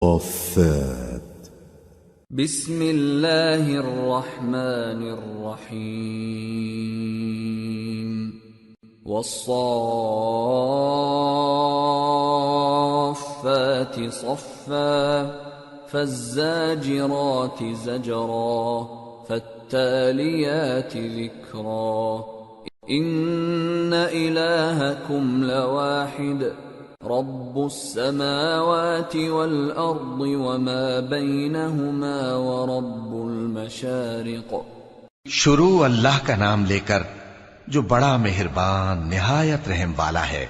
الصافات بسم اللہ الرحمن الرحیم والصافات صفا فالزاجرات زجرا فالتالیات ذکرا ان الہکم لواحد رب السماوات والارض وما بینہما ورب المشارق۔ شروع اللہ کا نام لے کر جو بڑا مہربان نہایت رحم والا ہے۔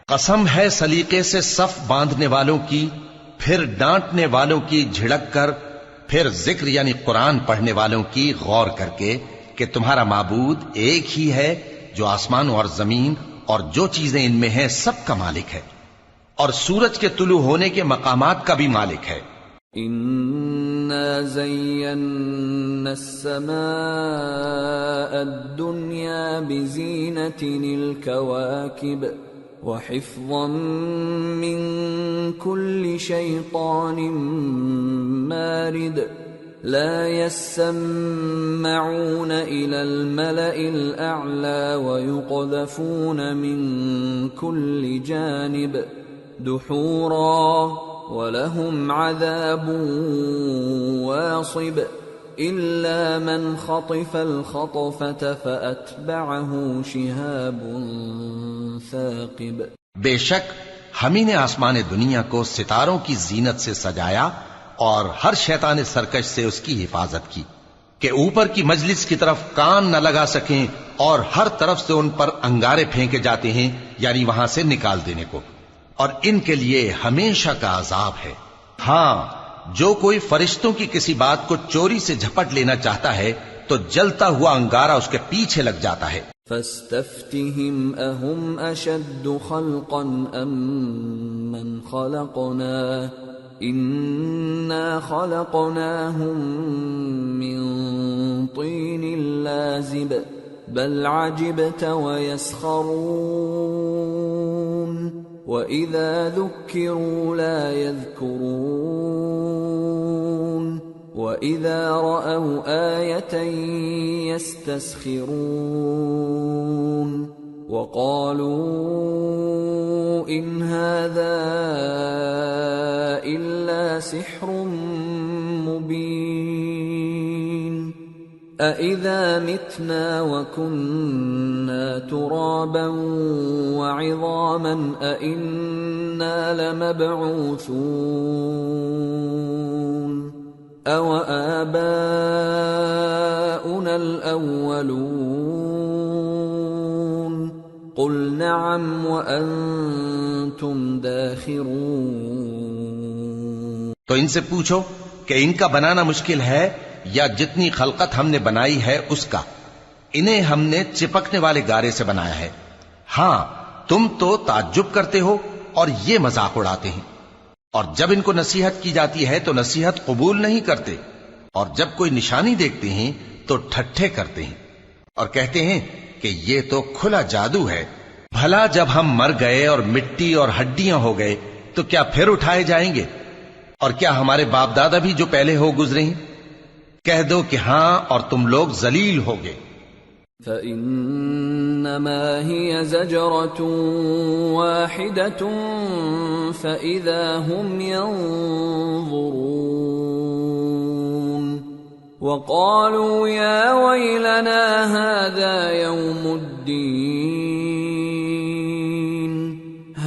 قسم ہے سلیقے سے صف باندھنے والوں کی، پھر ڈانٹنے والوں کی جھڑک کر، پھر ذکر یعنی قرآن پڑھنے والوں کی غور کر کے کہ تمہارا معبود ایک ہی ہے جو آسمانوں اور زمین اور جو چیزیں ان میں ہیں سب کا مالک ہے، اور سورج کے طلوع ہونے کے مقامات کا بھی مالک ہے۔ اِنَّا زَيَّنَّا السَّمَاءَ الدُّنْيَا بِزِينَةٍ الْكَوَاكِبِ وَحِفْظًا مِّن كُلِّ شَيْطَانٍ مَارِدٍ لا يسمعون إلى الملأ الأعلى ويقذفون من كل جانب دحورا ولهم عذاب واصب إلا من خطف الخطفة فأتبعه شهاب ثاقب۔ بے شک ہم ہی نے آسمان دنیا کو ستاروں کی زینت سے سجایا اور ہر شیطان سرکش سے اس کی حفاظت کی کہ اوپر کی مجلس کی طرف کان نہ لگا سکیں، اور ہر طرف سے ان پر انگارے پھینکے جاتے ہیں یعنی وہاں سے نکال دینے کو، اور ان کے لیے ہمیشہ کا عذاب ہے۔ ہاں، جو کوئی فرشتوں کی کسی بات کو چوری سے جھپٹ لینا چاہتا ہے تو جلتا ہوا انگارہ اس کے پیچھے لگ جاتا ہے۔ فاستفتهم اهم اشد خلقا ام من خلقنا انا خلقناهم من طين لازب بل عجبت ويسخرون واذا ذكروا لا يذكرون واذا رأوا آية يستسخرون وقالوا إن هذا إلا سحر مبين أإذا متنا وكنا ترابا وعظاما أإنا لمبعوثون أو آباؤنا الأولون قل نعم وأنتم داخرون۔ تو ان سے پوچھو کہ ان کا بنانا مشکل ہے یا جتنی خلقت ہم نے بنائی ہے اس کا؟ انہیں ہم نے چپکنے والے گارے سے بنایا ہے۔ ہاں، تم تو تعجب کرتے ہو اور یہ مذاق اڑاتے ہیں، اور جب ان کو نصیحت کی جاتی ہے تو نصیحت قبول نہیں کرتے، اور جب کوئی نشانی دیکھتے ہیں تو ٹھٹھے کرتے ہیں اور کہتے ہیں کہ یہ تو کھلا جادو ہے۔ بھلا جب ہم مر گئے اور مٹی اور ہڈیاں ہو گئے تو کیا پھر اٹھائے جائیں گے؟ اور کیا ہمارے باپ دادا بھی جو پہلے ہو گزرے ہیں؟ کہہ دو کہ ہاں، اور تم لوگ ذلیل ہوگے۔ فَإِنَّمَا هِيَ زَجْرَةٌ وَاحِدَةٌ فَإِذَا هُمْ يَنظُرُونَ وَقَالُوا يَا وَيْلَنَا هَذَا يَوْمُ الدِّينِ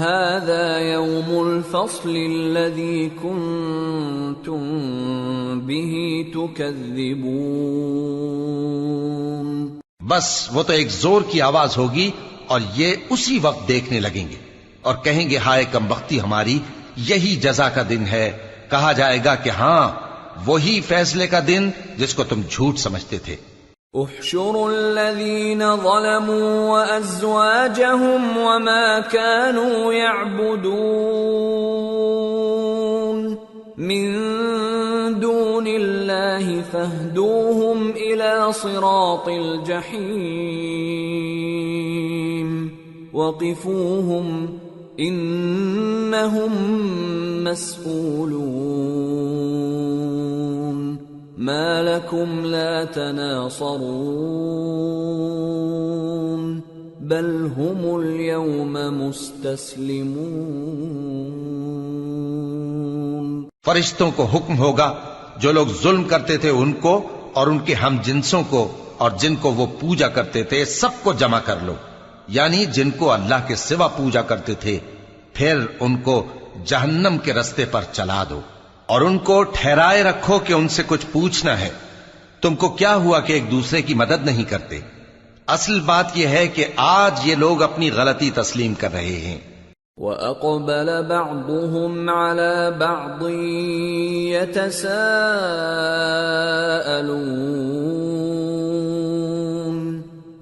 هَذَا يَوْمُ الْفَصْلِ الَّذِي كُنتُم بِهِ تُكَذِّبُونَ۔ بس وہ تو ایک زور کی آواز ہوگی اور یہ اسی وقت دیکھنے لگیں گے اور کہیں گے ہائے کم بختی ہماری، یہی جزا کا دن ہے۔ کہا جائے گا کہ ہاں، وہی فیصلے کا دن جس کو تم جھوٹ سمجھتے تھے۔ احشروا الذين ظلموا وازواجهم وما كانوا يعبدون من دون الله فاهدوهم الى صراط الجحيم وقفوهم إنهم مسئولون ما لكم لا تناصرون بل هم اليوم مستسلمون. فرشتوں کو حکم ہوگا جو لوگ ظلم کرتے تھے ان کو اور ان کے ہم جنسوں کو اور جن کو وہ پوجا کرتے تھے سب کو جمع کر لو، یعنی جن کو اللہ کے سوا پوجا کرتے تھے، پھر ان کو جہنم کے رستے پر چلا دو اور ان کو ٹھہرائے رکھو کہ ان سے کچھ پوچھنا ہے. تم کو کیا ہوا کہ ایک دوسرے کی مدد نہیں کرتے؟ اصل بات یہ ہے کہ آج یہ لوگ اپنی غلطی تسلیم کر رہے ہیں. وَأَقْبَلَ بَعْضُهُمْ عَلَى بَعْضٍ يَتَسَاءَلُونَ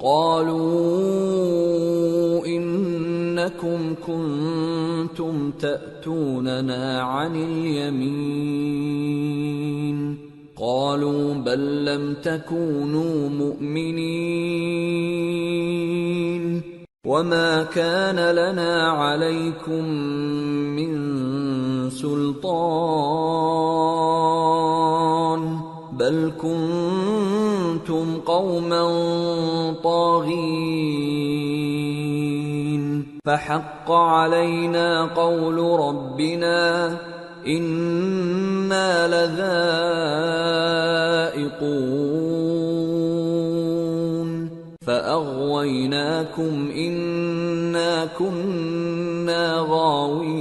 قَالُوا إِنَّكُمْ كُنتُمْ تَأْتُونَنَا عَنِ الْيَمِينِ قَالُوا بَل لَّمْ تَكُونُوا مُؤْمِنِينَ وَمَا كَانَ لَنَا عَلَيْكُمْ مِنْ سُلْطَانٍ بَلْ كُنْتُمْ قَوْمًا طَاغِينَ فَحَقَّ عَلَيْنَا قَوْلُ رَبِّنَا إِنَّا لَذَائِقُونَ فَأَغْوَيْنَاكُمْ إِنَّا كُنَّا غَاوِينَ.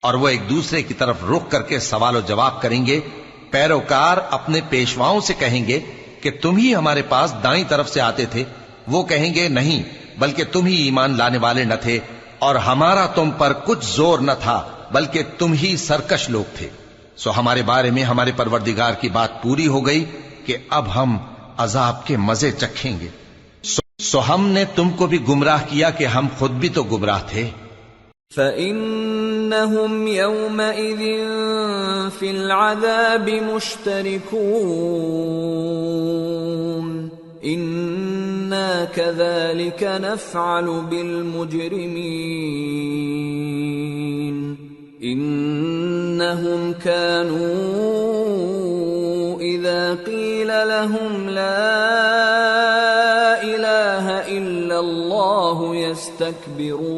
اور وہ ایک دوسرے کی طرف رخ کر کے سوال و جواب کریں گے. پیروکار اپنے پیشواؤں سے کہیں گے کہ تم ہی ہمارے پاس دائیں طرف سے آتے تھے. وہ کہیں گے نہیں، بلکہ تم ہی ایمان لانے والے نہ تھے اور ہمارا تم پر کچھ زور نہ تھا بلکہ تم ہی سرکش لوگ تھے. سو ہمارے بارے میں ہمارے پروردگار کی بات پوری ہو گئی کہ اب ہم عذاب کے مزے چکھیں گے. سو ہم نے تم کو بھی گمراہ کیا کہ ہم خود بھی تو گمراہ تھے. فَإِنَّهُمْ يَوْمَئِذٍ فِي الْعَذَابِ مُشْتَرِكُونَ إِنَّا كَذَلِكَ نَفْعَلُ بِالْمُجْرِمِينَ إِنَّهُمْ كَانُوا إِذَا قِيلَ لَهُمْ لَا إِلَٰهَ إِلَّا اللَّهُ يَسْتَكْبِرُونَ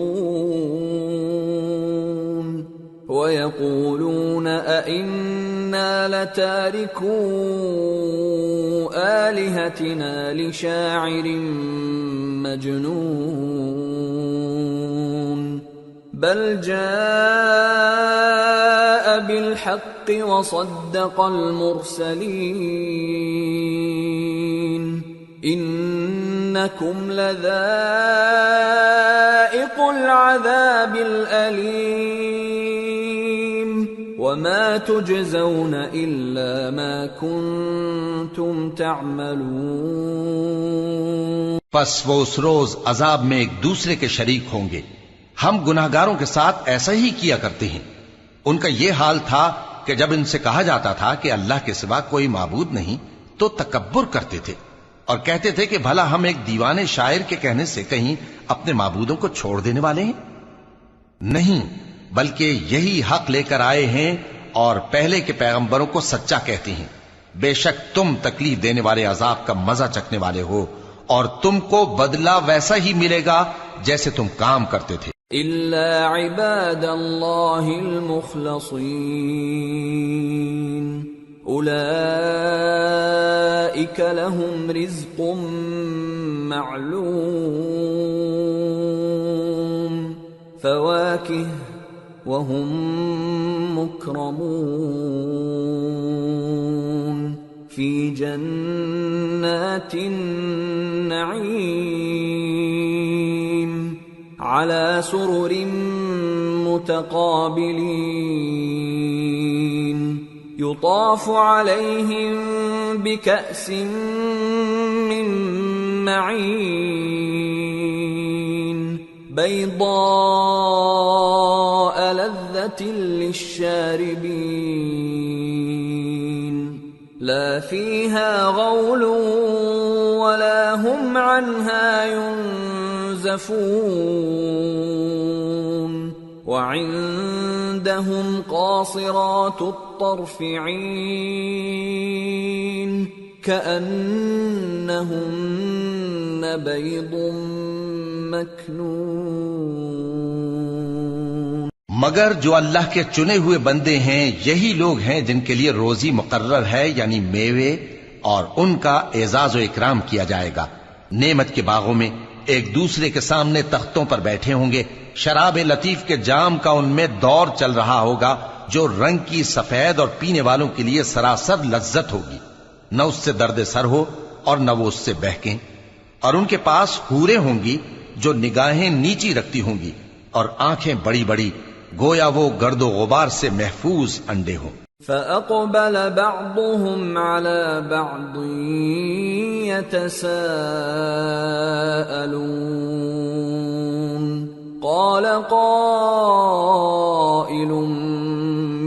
وَيَقُولُونَ أَإِنَّا لَتَارِكُو آلِهَتِنَا لِشَاعِرٍ مَجْنُونٍ بَلْ جَاءَ بِالْحَقِّ وَصَدَّقَ الْمُرْسَلِينَ إِنَّكُمْ لَذَائِقُو الْعَذَابِ الْأَلِيمِ وَمَا تُجْزَوْنَ إِلَّا مَا كُنتُمْ تَعْمَلُونَ. پس وہ اس روز عذاب میں ایک دوسرے کے شریک ہوں گے. ہم گناہگاروں کے ساتھ ایسا ہی کیا کرتے ہیں. ان کا یہ حال تھا کہ جب ان سے کہا جاتا تھا کہ اللہ کے سوا کوئی معبود نہیں تو تکبر کرتے تھے اور کہتے تھے کہ بھلا ہم ایک دیوانے شاعر کے کہنے سے کہیں اپنے معبودوں کو چھوڑ دینے والے ہیں؟ نہیں، بلکہ یہی حق لے کر آئے ہیں اور پہلے کے پیغمبروں کو سچا کہتے ہیں. بے شک تم تکلیف دینے والے عذاب کا مزہ چکھنے والے ہو اور تم کو بدلہ ویسا ہی ملے گا جیسے تم کام کرتے تھے. إِلَّا عِبَادَ اللَّهِ الْمُخْلَصِينَ أُولَئِكَ لَهُمْ رِزْقٌ مَّعْلُومٌ فَوَاكِهُ وَهُمْ مُكْرَمُونَ فِي جَنَّاتِ النَّعِيمِ عَلَى سُرُرٍ مُتَقَابِلِينَ يُطَافُ عَلَيْهِمْ بِكَأْسٍ مِّن مَّعِينٍ بَيْضَاءَ لَذَّةٍ لِّلشَّارِبِينَ لا فيها غول ولا هم عنها ينزفون وعندهم قاصرات الطرف عين كأنهن بيض مكنون. مگر جو اللہ کے چنے ہوئے بندے ہیں یہی لوگ ہیں جن کے لیے روزی مقرر ہے، یعنی میوے، اور ان کا اعزاز و اکرام کیا جائے گا. نعمت کے باغوں میں ایک دوسرے کے سامنے تختوں پر بیٹھے ہوں گے. شراب لطیف کے جام کا ان میں دور چل رہا ہوگا جو رنگ کی سفید اور پینے والوں کے لیے سراسر لذت ہوگی. نہ اس سے درد سر ہو اور نہ وہ اس سے بہکیں. اور ان کے پاس حوریں ہوں گی جو نگاہیں نیچی رکھتی ہوں گی اور آنکھیں بڑی بڑی، گویا وہ گرد و غبار سے محفوظ انڈے ہوں. فَأَقْبَلَ بَعْضُهُمْ عَلَى بَعْضٍ يَتَسَاءَلُونَ قَالَ قَائِلٌ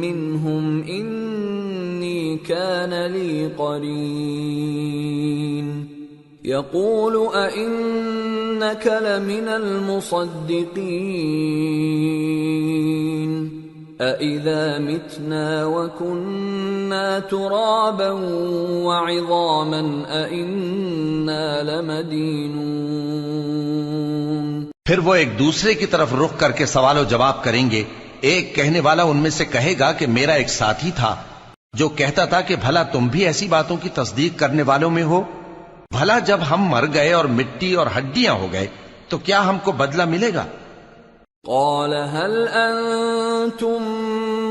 مِّنْهُمْ إِنِّي كَانَ لِي قَرِينٌ يَقُولُ أَإِنَّكَ لَمِنَ الْمُصَدِّقِينَ أَإِذَا مِتْنَا وَكُنَّا تُرَابًا وَعِظَامًا أَإِنَّا لَمَدِينُونَ. پھر وہ ایک دوسرے کی طرف رخ کر کے سوال و جواب کریں گے. ایک کہنے والا ان میں سے کہے گا کہ میرا ایک ساتھی تھا جو کہتا تھا کہ بھلا تم بھی ایسی باتوں کی تصدیق کرنے والوں میں ہو؟ بھلا جب ہم مر گئے اور مٹی اور ہڈیاں ہو گئے تو کیا ہم کو بدلہ ملے گا؟ قال هل انتم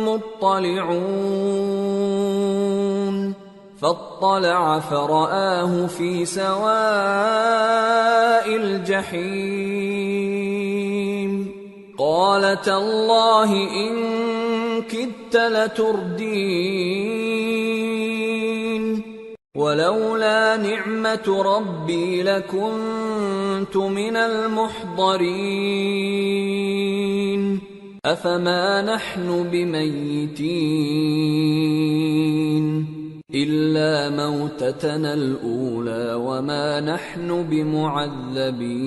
مطلعون فاطلع فرآه في سواء الجحيم قال تالله إن كدت لتردين ولولا نعمة ربي لكنت من المحضرين أفما نحن بميتين إلا موتتنا الأولى وما نحن بمعذبين.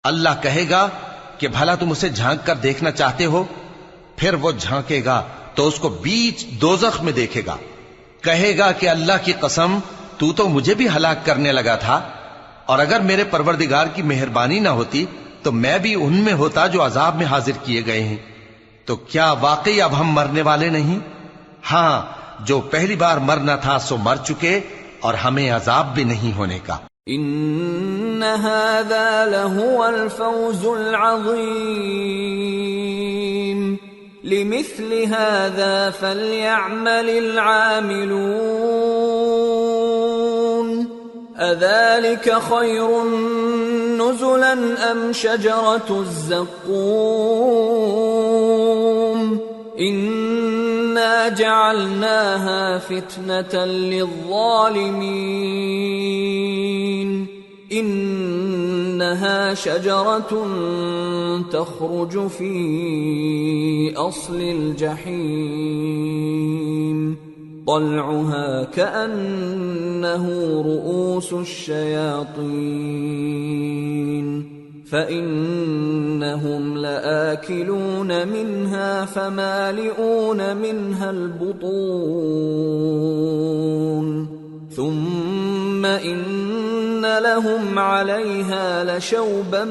اللہ کہے گا کہ بھلا تم اسے جھانک کر دیکھنا چاہتے ہو؟ پھر وہ جھانکے گا تو اس کو بیچ دوزخ میں دیکھے گا. کہے گا کہ اللہ کی قسم تو مجھے بھی ہلاک کرنے لگا تھا، اور اگر میرے پروردگار کی مہربانی نہ ہوتی تو میں بھی ان میں ہوتا جو عذاب میں حاضر کیے گئے ہیں. تو کیا واقعی اب ہم مرنے والے نہیں؟ ہاں، جو پہلی بار مرنا تھا سو مر چکے اور ہمیں عذاب بھی نہیں ہونے کا. ان هذا لهو الفوز العظيم لمثل هذا فليعمل العاملون اذلك خير نزلا ام شجرة الزقوم انا جعلناها فتنة للظالمين انها شجرة تخرج في اصل الجحيم طلعها كأنه رؤوس الشياطين فإنهم لآكلون منها فمالئون منها البطون ثم إن لهم عليها لشوبا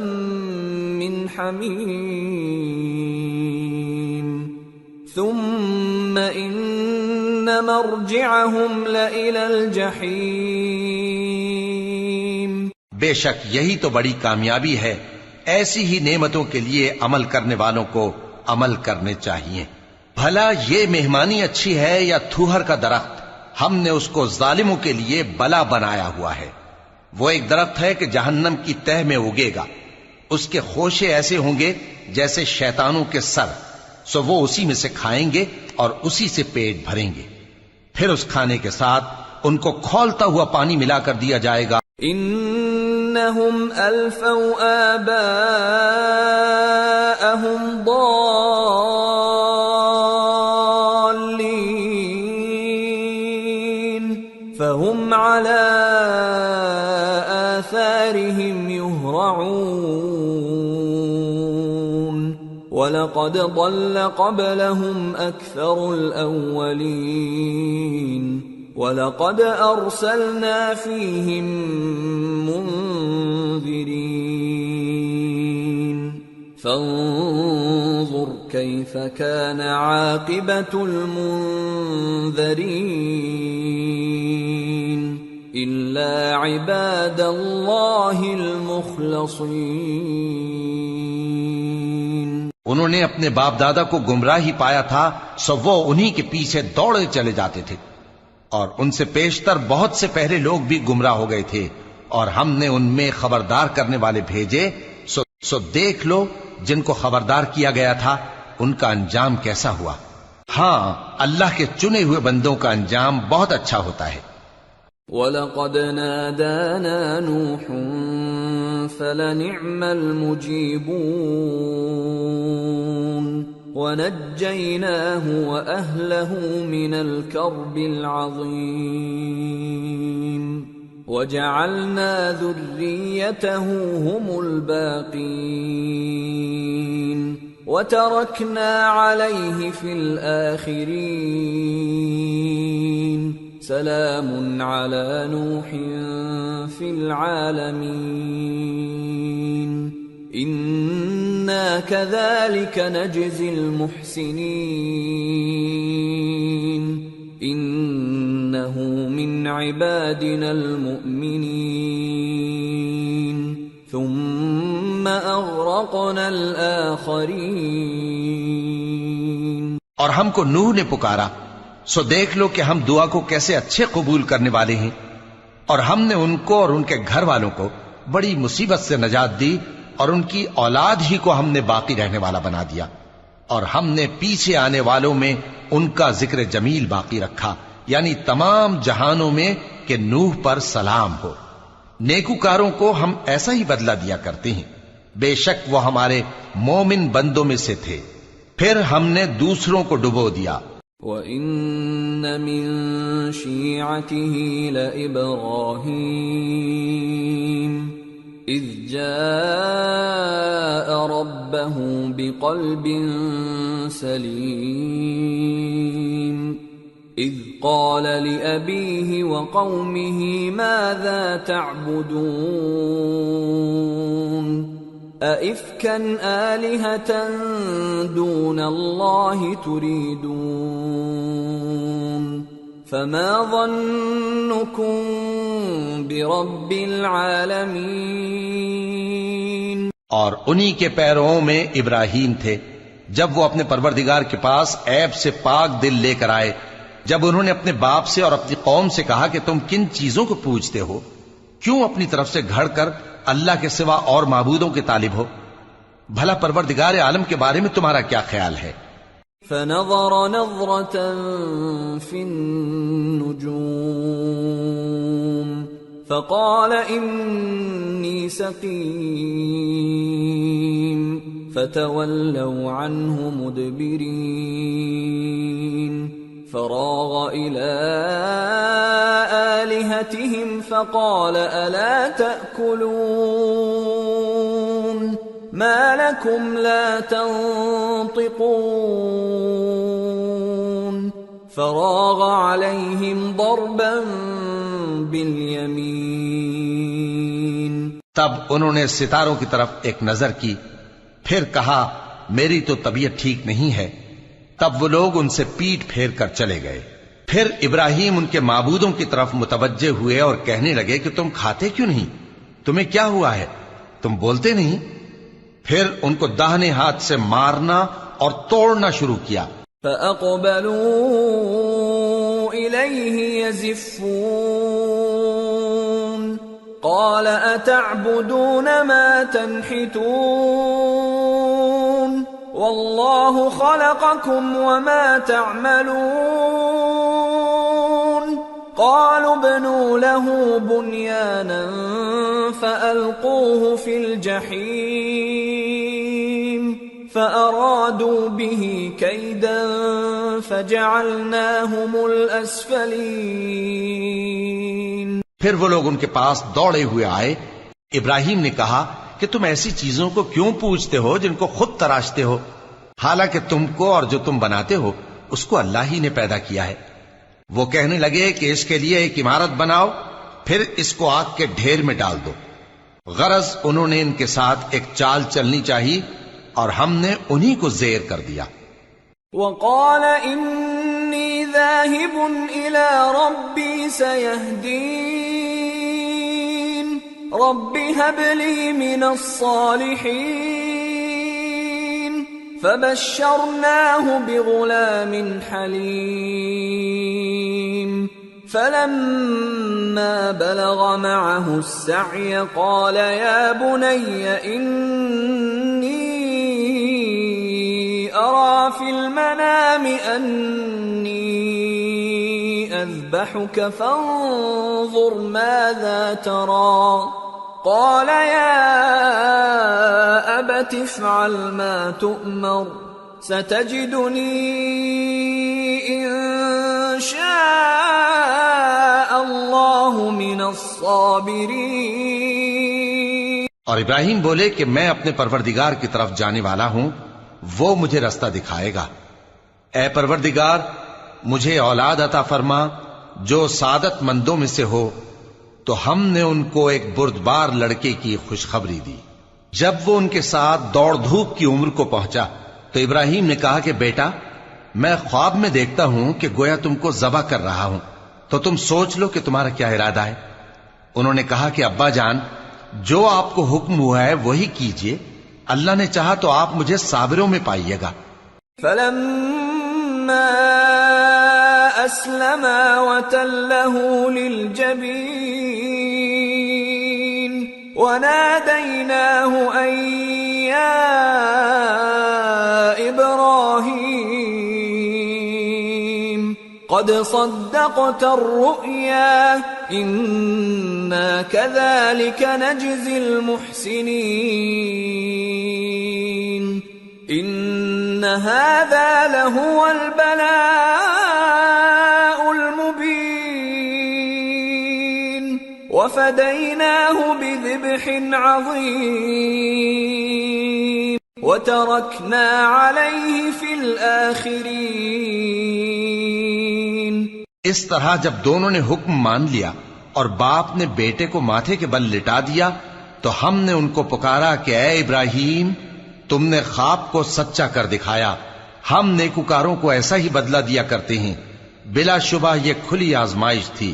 من حميم ثم إن مرجعهم لإلى الجحيم. بے شک یہی تو بڑی کامیابی ہے. ایسی ہی نعمتوں کے لیے عمل کرنے والوں کو عمل کرنے چاہیے. بھلا یہ مہمانی اچھی ہے یا تھوہر کا درخت؟ ہم نے اس کو ظالموں کے لیے بلا بنایا ہوا ہے. وہ ایک درخت ہے کہ جہنم کی تہ میں اگے گا. اس کے خوشے ایسے ہوں گے جیسے شیطانوں کے سر، سو وہ اسی میں سے کھائیں گے اور اسی سے پیٹ بھریں گے. پھر اس کھانے کے ساتھ ان کو کھولتا ہوا پانی ملا کر دیا جائے گا. انہم الفوا آباءہم ضالین وَلَقَدْ ضَلَّ قَبْلَهُمْ أَكْثَرُ الْأَوَّلِينَ وَلَقَدْ أَرْسَلْنَا فِيهِمْ مُنذِرِينَ فَانظُرْ كَيْفَ كَانَ عَاقِبَةُ الْمُنذَرِينَ إِلَّا عِبَادَ اللَّهِ الْمُخْلَصِينَ۔ انہوں نے اپنے باپ دادا کو گمراہی پایا تھا، سو وہ انہی کے پیچھے دوڑے چلے جاتے تھے، اور ان سے پیشتر بہت سے پہلے لوگ بھی گمراہ ہو گئے تھے، اور ہم نے ان میں خبردار کرنے والے بھیجے، سو دیکھ لو جن کو خبردار کیا گیا تھا ان کا انجام کیسا ہوا۔ ہاں، اللہ کے چنے ہوئے بندوں کا انجام بہت اچھا ہوتا ہے۔ وَلَقَدْ نَادَانَا نُوحٌ فَلَنِعْمَ الْمُجِيبُونَ وَنَجَّيْنَاهُ وَأَهْلَهُ مِنَ الْكَرْبِ الْعَظِيمِ وَجَعَلْنَا ذُرِّيَّتَهُ هُمُ الْبَاقِينَ وَتَرَكْنَا عَلَيْهِ فِي الْآخِرِينَ سلام على نوح في العالمين إنا كذلك نجزي المحسنين إنه من عبادنا المؤمنين ثم أغرقنا الآخرين۔ اور ہم کو نوح نے پکارا، سو دیکھ لو کہ ہم دعا کو کیسے اچھے قبول کرنے والے ہیں، اور ہم نے ان کو اور ان کے گھر والوں کو بڑی مصیبت سے نجات دی، اور ان کی اولاد ہی کو ہم نے باقی رہنے والا بنا دیا، اور ہم نے پیچھے آنے والوں میں ان کا ذکر جمیل باقی رکھا، یعنی تمام جہانوں میں کہ نوح پر سلام ہو۔ نیکوکاروں کو ہم ایسا ہی بدلہ دیا کرتے ہیں، بے شک وہ ہمارے مومن بندوں میں سے تھے۔ پھر ہم نے دوسروں کو ڈبو دیا۔ وَإِنَّ مِن شِيعَتِهِ لَإِبْرَاهِيمَ إِذْ جَاءَ رَبَّهُ بِقَلْبٍ سَلِيمٍ إِذْ قَالَ لِأَبِيهِ وَقَوْمِهِ مَاذَا تَعْبُدُونَ أَإِفْكًا آلِهَةً دُونَ اللَّهِ تُرِيدُونَ فَمَا ظَنُّكُمْ بِرَبِّ الْعَالَمِينَ۔ اور انہی کے پیرووں میں ابراہیم تھے، جب وہ اپنے پروردگار کے پاس عیب سے پاک دل لے کر آئے، جب انہوں نے اپنے باپ سے اور اپنی قوم سے کہا کہ تم کن چیزوں کو پوجتے ہو، کیوں اپنی طرف سے گھڑ کر اللہ کے سوا اور معبودوں کے طالب ہو؟ بھلا پروردگار عالم کے بارے میں تمہارا کیا خیال ہے؟ فنظر نظرة في النجوم فقال إني سقيم فتولوا عنه مدبرين فراغ إلى آلهتهم فقال ألا تأكلون ما لكم لا تنطقون فراغ عليهم ضربا باليمين۔ تب انہوں نے ستاروں کی طرف ایک نظر کی، پھر کہا میری تو طبیعت ٹھیک نہیں ہے۔ تب وہ لوگ ان سے پیٹ پھیر کر چلے گئے۔ پھر ابراہیم ان کے معبودوں کی طرف متوجہ ہوئے اور کہنے لگے کہ تم کھاتے کیوں نہیں؟ تمہیں کیا ہوا ہے؟ تم بولتے نہیں؟ پھر ان کو داہنے ہاتھ سے مارنا اور توڑنا شروع کیا۔ فَأَقْبَلُوا إِلَيْهِ يَزِفُّونَ قَالَ أَتَعْبُدُونَ مَا تَنْحِتُونَ وَاللَّهُ خَلَقَكُمْ وَمَا تَعْمَلُونَ قَالُوا ابْنُوا لَهُ بُنْيَانًا فَأَلْقُوهُ فِي الْجَحِيمِ فَأَرَادُوا بِهِ كَيْدًا فَجَعَلْنَاهُمُ الْأَسْفَلِينَ۔ پھر وہ لوگ ان کے پاس دوڑے ہوئے آئے۔ ابراہیم نے کہا کہ تم ایسی چیزوں کو کیوں پوجتے ہو جن کو خود تراشتے ہو؟ حالانکہ تم کو اور جو تم بناتے ہو اس کو اللہ ہی نے پیدا کیا ہے۔ وہ کہنے لگے کہ اس کے لیے ایک عمارت بناؤ، پھر اس کو آگ کے ڈھیر میں ڈال دو۔ غرض انہوں نے ان کے ساتھ ایک چال چلنی چاہی اور ہم نے انہی کو زیر کر دیا۔ وقال انی ذاہب الی ربی سیہدین رب هب لی من الصالحین فبشرناہ بغلام حلیم فلما بلغ معه السعي قال يا بني إني أرى في المنام أني أذبحك فانظر ماذا ترى قال يا أبت افعل ما تؤمر ستجدني إن شاء اللہ من الصابرین۔ اور ابراہیم بولے کہ میں اپنے پروردگار کی طرف جانے والا ہوں، وہ مجھے رستہ دکھائے گا۔ اے پروردگار مجھے اولاد عطا فرما جو سعادت مندوں میں سے ہو۔ تو ہم نے ان کو ایک بردبار لڑکے کی خوشخبری دی۔ جب وہ ان کے ساتھ دوڑ دھوپ کی عمر کو پہنچا تو ابراہیم نے کہا کہ بیٹا میں خواب میں دیکھتا ہوں کہ گویا تم کو ذبح کر رہا ہوں، تو تم سوچ لو کہ تمہارا کیا ارادہ ہے۔ انہوں نے کہا کہ ابا جان جو آپ کو حکم ہوا ہے وہی کیجئے، اللہ نے چاہا تو آپ مجھے صابروں میں پائیے گا۔ فلما اسلما وتله للجبین ونادیناہ ان یا ابراہیم قد صدقت الرؤيا إنا كذلك نجزي المحسنين إن هذا لهو البلاء المبين وفديناه بذبح عظيم وتركنا عليه في الآخرين۔ اس طرح جب دونوں نے حکم مان لیا اور باپ نے بیٹے کو ماتھے کے بل لٹا دیا تو ہم نے ان کو پکارا کہ اے ابراہیم تم نے خواب کو سچا کر دکھایا، ہم نیکوکاروں کو ایسا ہی بدلہ دیا کرتے ہیں، بلا شبہ یہ کھلی آزمائش تھی۔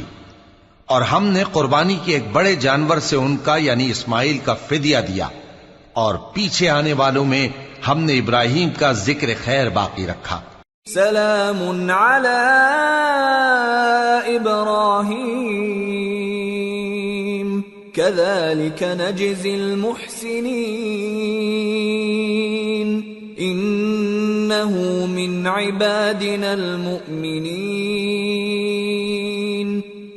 اور ہم نے قربانی کے ایک بڑے جانور سے ان کا یعنی اسماعیل کا فدیہ دیا، اور پیچھے آنے والوں میں ہم نے ابراہیم کا ذکر خیر باقی رکھا۔ سلام علی ابراہیم کذالک نجزی المحسنین انہ من عبادنا المؤمنین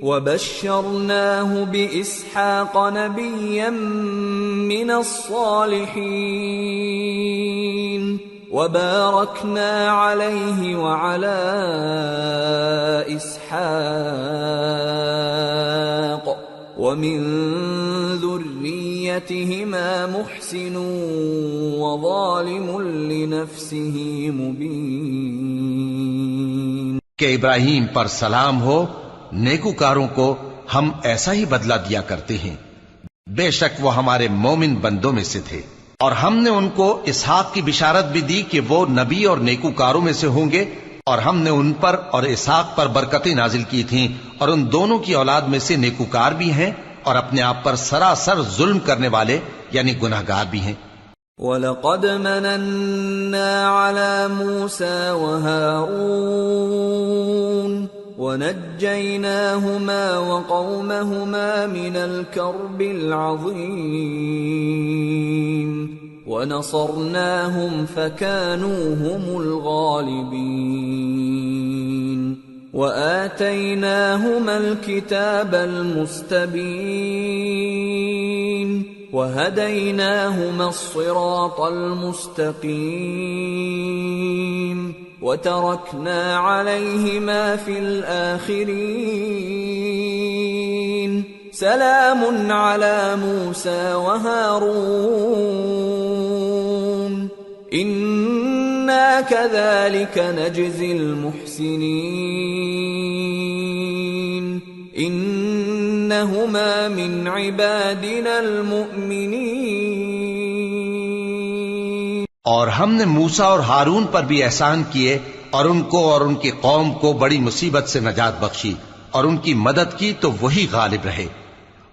وبشرناہ باسحاق نبیا من الصالحین وباركنا عليه وعلى إسحاق ومن ذريتهما محسن وظالم لنفسه مبين۔ کہ ابراہیم پر سلام ہو، نیکوکاروں کو ہم ایسا ہی بدلہ دیا کرتے ہیں، بے شک وہ ہمارے مومن بندوں میں سے تھے۔ اور ہم نے ان کو اسحاق کی بشارت بھی دی کہ وہ نبی اور نیکوکاروں میں سے ہوں گے، اور ہم نے ان پر اور اسحاق پر برکتیں نازل کی تھیں، اور ان دونوں کی اولاد میں سے نیکوکار بھی ہیں اور اپنے آپ پر سراسر ظلم کرنے والے یعنی گناہگار بھی ہیں۔ وَلَقَدْ مَنَنَّا عَلَى مُوسَى وَهَارُونَ وَنَجَّيْنَاهُمَا وَقَوْمَهُمَا مِنَ الْكَرْبِ الْعَظِيمِ وَنَصَرْنَاهُمْ فَكَانُوا هُمُ الْغَالِبِينَ وَآتَيْنَاهُمَا الْكِتَابَ الْمُسْتَبِينَ وَهَدَيْنَاهُمَا الصِّرَاطَ الْمُسْتَقِيمَ وَتَرَكْنَا عَلَيْهِمَا فِي الْآخِرِينَ سَلَامٌ عَلَى مُوسَى وَهَارُونَ إِنَّا كذلك نجزي المحسنين إنهما من عبادنا المؤمنين۔ اور ہم نے موسیٰ اور ہارون پر بھی احسان کیے اور ان کو اور ان کی قوم کو بڑی مصیبت سے نجات بخشی اور ان کی مدد کی تو وہی غالب رہے۔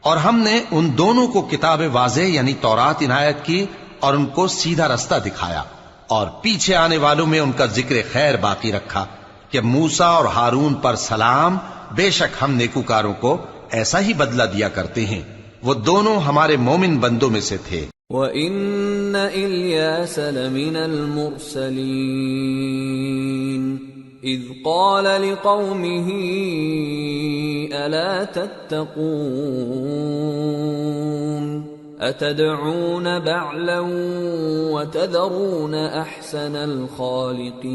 اور ہم نے ان دونوں کو کتاب واضح یعنی تورات عنایت کی اور ان کو سیدھا رستہ دکھایا، اور پیچھے آنے والوں میں ان کا ذکر خیر باقی رکھا کہ موسیٰ اور ہارون پر سلام، بے شک ہم نیکوکاروں کو ایسا ہی بدلہ دیا کرتے ہیں، وہ دونوں ہمارے مومن بندوں میں سے تھے۔ وَإِنَّ إِلْيَاسَ لَمِنَ الْمُرْسَلِينَ إِذْ قَالَ لِقَوْمِهِ أَلَا تَتَّقُونَ أَتَدْعُونَ بَعْلًا وَتَذَرُونَ أَحْسَنَ الْخَالِقِينَ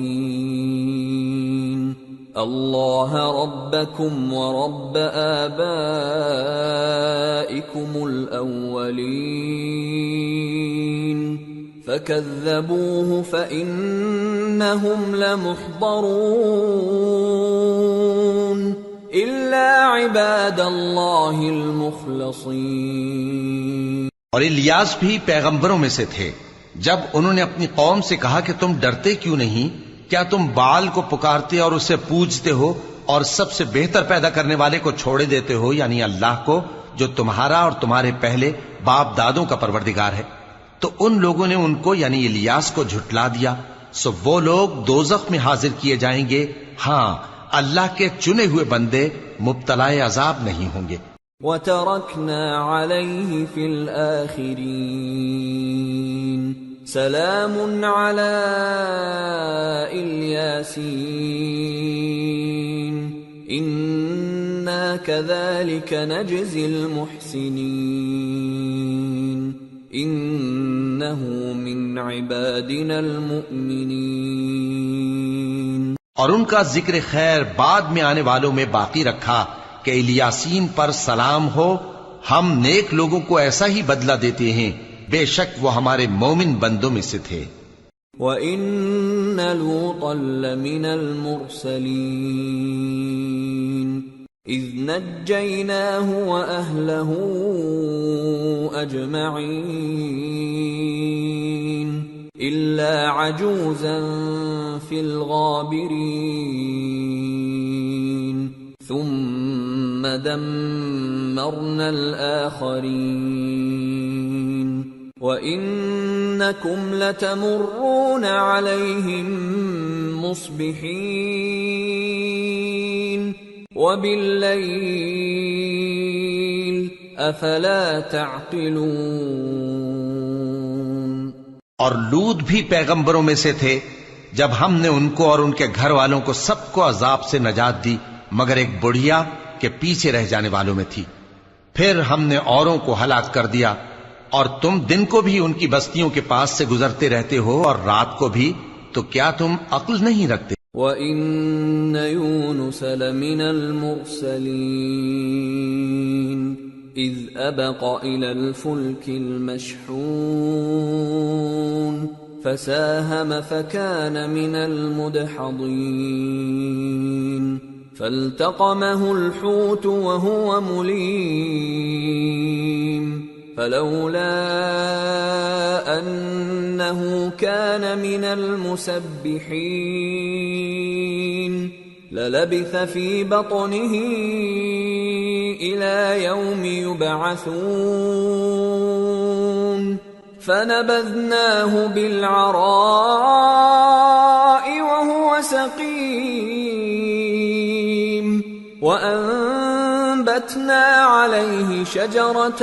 اللَّهَ رَبَّكُمْ وَرَبَّ آبَائِكُمُ الْأَوَّلِينَ فَكَذَّبُوهُ فَإِنَّهُمْ لَمُحْضَرُونَ إِلَّا عِبَادَ اللَّهِ الْمُخْلَصِينَ۔ اور الیاس بھی پیغمبروں میں سے تھے۔ جب انہوں نے اپنی قوم سے کہا کہ تم ڈرتے کیوں نہیں؟ کیا تم بال کو پکارتے اور اسے پوجتے ہو اور سب سے بہتر پیدا کرنے والے کو چھوڑے دیتے ہو، یعنی اللہ کو، جو تمہارا اور تمہارے پہلے باپ دادوں کا پروردگار ہے؟ تو ان لوگوں نے ان کو یعنی الیاس کو جھٹلا دیا، سو وہ لوگ دوزخ میں حاضر کیے جائیں گے۔ ہاں، اللہ کے چنے ہوئے بندے مبتلا عذاب نہیں ہوں گے۔ وَتَرَكْنَا عَلَيْهِ فِي الْآخِرِينَ سَلَامٌ عَلَى الْيَاسِينَ إِنَّا كَذَلِكَ نَجْزِي الْمُحْسِنِينَ إِنَّهُ مِنْ عِبَادِنَا الْمُؤْمِنِينَ۔ اور ان کا ذکر خیر بعد میں آنے والوں میں باقی رکھا کہ الیاسین پر سلام ہو، ہم نیک لوگوں کو ایسا ہی بدلہ دیتے ہیں، بے شک وہ ہمارے مومن بندوں میں سے تھے۔ وَإِنَّ لُوطًا لَّمِنَ الْمُرْسَلِينَ إِذْ نَجَّيْنَاهُ وَأَهْلَهُ أَجْمَعِينَ إِلَّا عَجُوزًا فِي الْغَابِرِينَ ثُمَّ دَمَّرْنَا الْآخَرِينَ وَإِنَّكُمْ لَتَمُرُّونَ عَلَيْهِمْ مُصْبِحِينَ وَبِاللَّيْلِ أَفَلَا تَعْقِلُونَ۔ اور لوط بھی پیغمبروں میں سے تھے جب ہم نے ان کو اور ان کے گھر والوں کو سب کو عذاب سے نجات دی مگر ایک بڑھیا کہ پیچھے رہ جانے والوں میں تھی۔ پھر ہم نے اوروں کو ہلاک کر دیا، اور تم دن کو بھی ان کی بستیوں کے پاس سے گزرتے رہتے ہو اور رات کو بھی، تو کیا تم عقل نہیں رکھتے؟ وَإِنَّ يُونُسَ لَمِنَ الْمُرْسَلِينَ إِذْ أَبَقَ إِلَى الْفُلْكِ الْمَشْحُونِ فَسَاهَمَ فَكَانَ مِنَ الْمُدْحَضِينَ فَالْتَقَمَهُ الْحُوتُ وَهُوَ مُلِيمٌ فَلَوْلَا أَنَّهُ كَانَ مِنَ الْمُسَبِّحِينَ لَلَبِثَ فِي بَطْنِهِ إِلَى يَوْمِ يُبْعَثُونَ فَنَبَذْنَاهُ بِالْعَرَاءِ وَهُوَ سَقِيمٌ وَأَنبَتْنَا عَلَيْهِ شَجَرَةً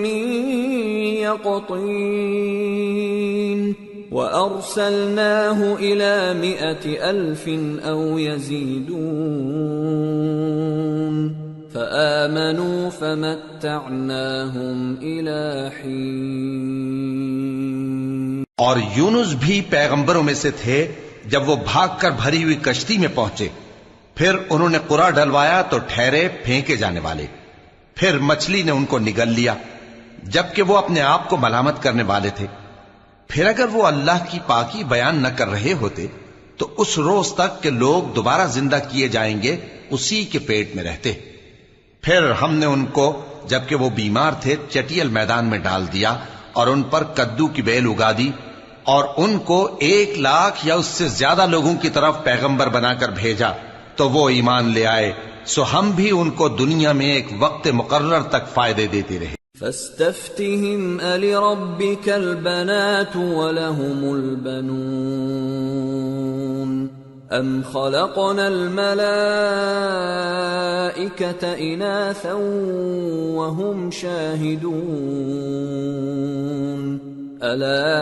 مِّن يَقْطِينٍ وَأَرْسَلْنَاهُ إِلَى 100,000 أَوْ يَزِيدُونَ فَآمَنُوا فَمَتَّعْنَاهُمْ إِلَى حِينٍ۔ اور یونس بھی پیغمبروں میں سے تھے جب وہ بھاگ کر بھری ہوئی کشتی میں پہنچے، پھر انہوں نے قرا ڈلوایا تو ٹھہرے پھینکے جانے والے، پھر مچھلی نے ان کو نگل لیا جبکہ وہ اپنے آپ کو ملامت کرنے والے تھے، پھر اگر وہ اللہ کی پاکی بیان نہ کر رہے ہوتے تو اس روز تک کہ لوگ دوبارہ زندہ کیے جائیں گے اسی کے پیٹ میں رہتے. پھر ہم نے ان کو جبکہ وہ بیمار تھے چٹیل میدان میں ڈال دیا اور ان پر کدو کی بیل اگا دی اور ان کو 1,00,000 یا اس سے زیادہ لوگوں کی طرف پیغمبر بنا کر بھیجا تو وہ ایمان لے آئے. سو ہم بھی ان کو دنیا میں ایک وقت مقرر تک فائدے دیتے رہے. فاستفتهم ألربك البنات ولهم البنون أم خلقنا الملائكة إناثا وهم شاهدون ألا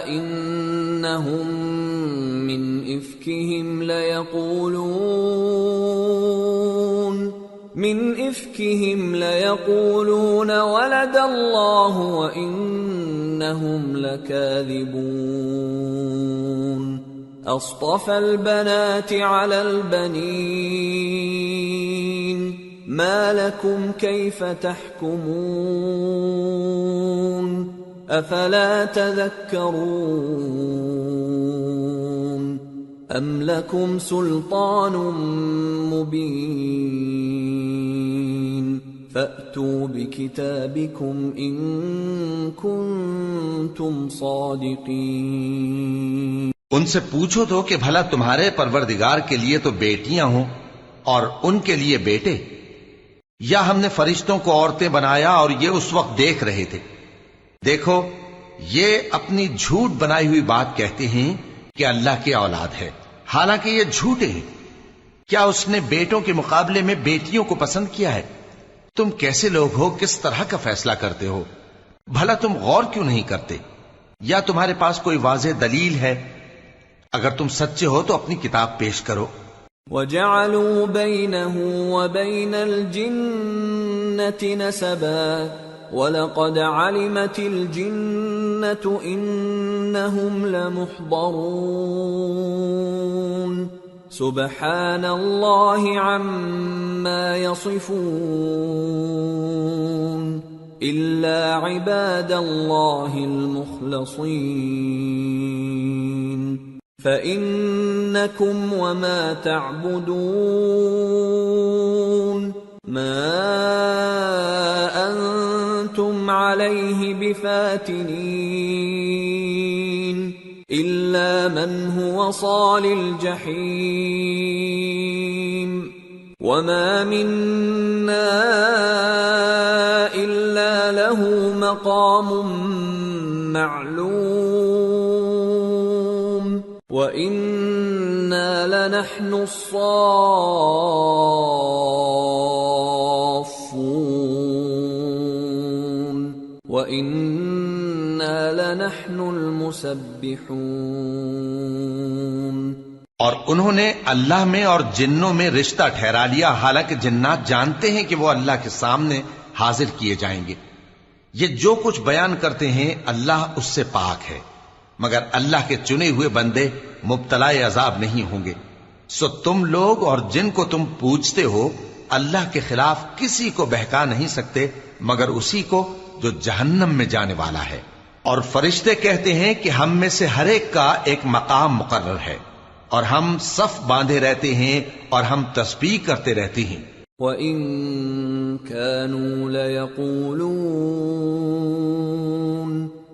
إنهم من إفكهم ليقولون ولد الله وإنهم لكاذبون أصطفى البنات على البنين ما لكم كيف تحكمون أفلا تذكرون أم لكم سلطان مبين فأتوا بكتابكم إن كنتم صادقين. ان سے پوچھو تو کہ بھلا تمہارے پروردگار کے لیے تو بیٹیاں ہوں اور ان کے لیے بیٹے، یا ہم نے فرشتوں کو عورتیں بنایا اور یہ اس وقت دیکھ رہے تھے؟ دیکھو یہ اپنی جھوٹ بنائی ہوئی بات کہتے ہیں کہ اللہ کی اولاد ہے، حالانکہ یہ جھوٹے ہیں. کیا اس نے بیٹوں کے مقابلے میں بیٹیوں کو پسند کیا ہے؟ تم کیسے لوگ ہو، کس طرح کا فیصلہ کرتے ہو؟ بھلا تم غور کیوں نہیں کرتے؟ یا تمہارے پاس کوئی واضح دلیل ہے؟ اگر تم سچے ہو تو اپنی کتاب پیش کرو. وَجَعَلُوا بَيْنَهُ وَبَيْنَ الْجِنَّةِ نَسَبًا وَلَقَدْ عَلِمَتِ الْجِنَّةُ إِنَّهُمْ لَمُحْضَرُونَ سُبْحَانَ اللَّهِ عَمَّا يَصِفُونَ إِلَّا عِبَادَ اللَّهِ الْمُخْلَصِينَ فَإِنَّكُمْ وَمَا تَعْبُدُونَ مَا أَنْتُمْ عَلَيْهِ بِفَاتِنِينَ إِلَّا مَنْ هُوَ صَالِ الْجَحِيمِ وَمَا مِنَّا إِلَّا لَهُ مَقَامٌ مَّعْلُومٌ وَإِنَّا لَنَحْنُ الصَّافُّونَ وَإِنَّا لَنَحْنُ الْمُسَبِّحُونَ. اور انہوں نے اللہ میں اور جنوں میں رشتہ ٹھہرا لیا، حالانکہ جنات جانتے ہیں کہ وہ اللہ کے سامنے حاضر کیے جائیں گے. یہ جو کچھ بیان کرتے ہیں اللہ اس سے پاک ہے، مگر اللہ کے چنے ہوئے بندے مبتلا عذاب نہیں ہوں گے. سو تم لوگ اور جن کو تم پوجتے ہو اللہ کے خلاف کسی کو بہکا نہیں سکتے مگر اسی کو جو جہنم میں جانے والا ہے. اور فرشتے کہتے ہیں کہ ہم میں سے ہر ایک کا ایک مقام مقرر ہے، اور ہم صف باندھے رہتے ہیں اور ہم تسبیح کرتے رہتے ہیں. وَإِن كَانُوا لَيَقُولُونَ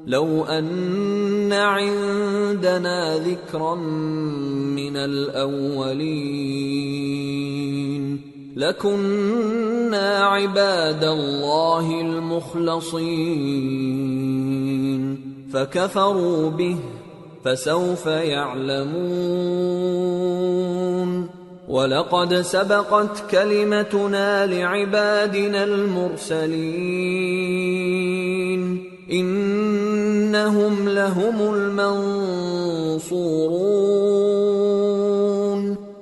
لَوْ أَنَّ عِندَنَا ذِكْرًا مِّنَ الْأَوَّلِينَ لَكُنَّا عِبَادَ اللَّهِ الْمُخْلَصِينَ فَكَفَرُوا بِهِ فَسَوْفَ يَعْلَمُونَ. وَلَقَدْ سَبَقَتْ كَلِمَتُنَا لِعِبَادِنَا الْمُرْسَلِينَ إِنَّهُمْ لَهُمُ الْمَنصُورُونَ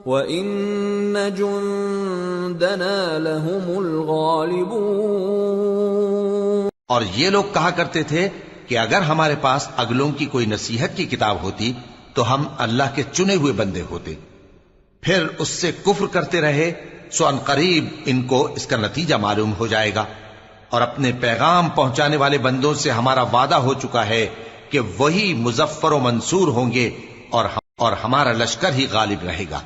وَإِنَّ جُندَنَا لَهُمُ الْغَالِبُونَ. اور یہ لوگ کہا کرتے تھے کہ اگر ہمارے پاس اگلوں کی کوئی نصیحت کی کتاب ہوتی تو ہم اللہ کے چنے ہوئے بندے ہوتے. پھر اس سے کفر کرتے رہے، سو ان قریب ان کو اس کا نتیجہ معلوم ہو جائے گا. اور اپنے پیغام پہنچانے والے بندوں سے ہمارا وعدہ ہو چکا ہے کہ وہی مظفر و منصور ہوں گے اور ہمارا لشکر ہی غالب رہے گا۔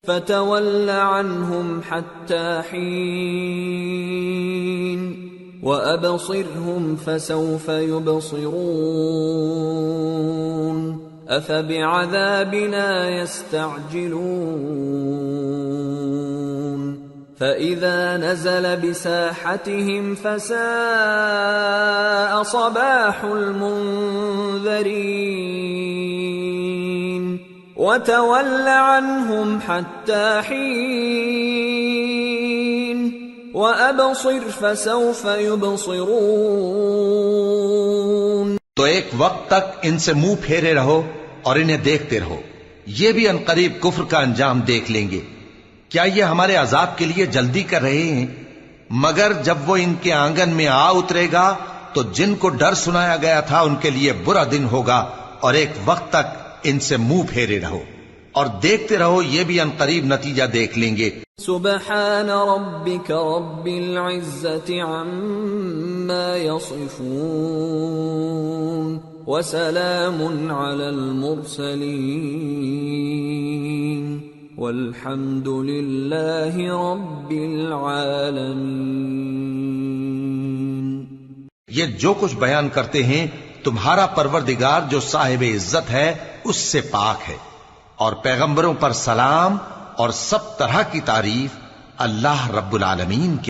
فتول عنهم حتى حين وأبصرهم فسوف يبصرون أفبعذابنا يستعجلون فإذا نزل بساحتهم فساء صباح المنذرين وتول عنهم حتى حين وأبصر فسوف يبصرون۔ تو ایک وقت تک ان سے منہ پھیرے رہو اور انہیں دیکھتے رہو، یہ بھی عنقریب کفر کا انجام دیکھ لیں گے۔ کیا یہ ہمارے عذاب کے لیے جلدی کر رہے ہیں؟ مگر جب وہ ان کے آنگن میں آ اترے گا تو جن کو ڈر سنایا گیا تھا ان کے لیے برا دن ہوگا، اور ایک وقت تک ان سے منہ پھیرے رہو اور دیکھتے رہو، یہ بھی عنقریب نتیجہ دیکھ لیں گے۔ سبحان ربك رب العزة عما يصفون وسلام على المرسلين والحمد لله رب العالمين۔ یہ جو کچھ بیان کرتے ہیں تمہارا پروردگار جو صاحب عزت ہے اس سے پاک ہے، اور پیغمبروں پر سلام اور سب طرح کی تعریف اللہ رب العالمین کی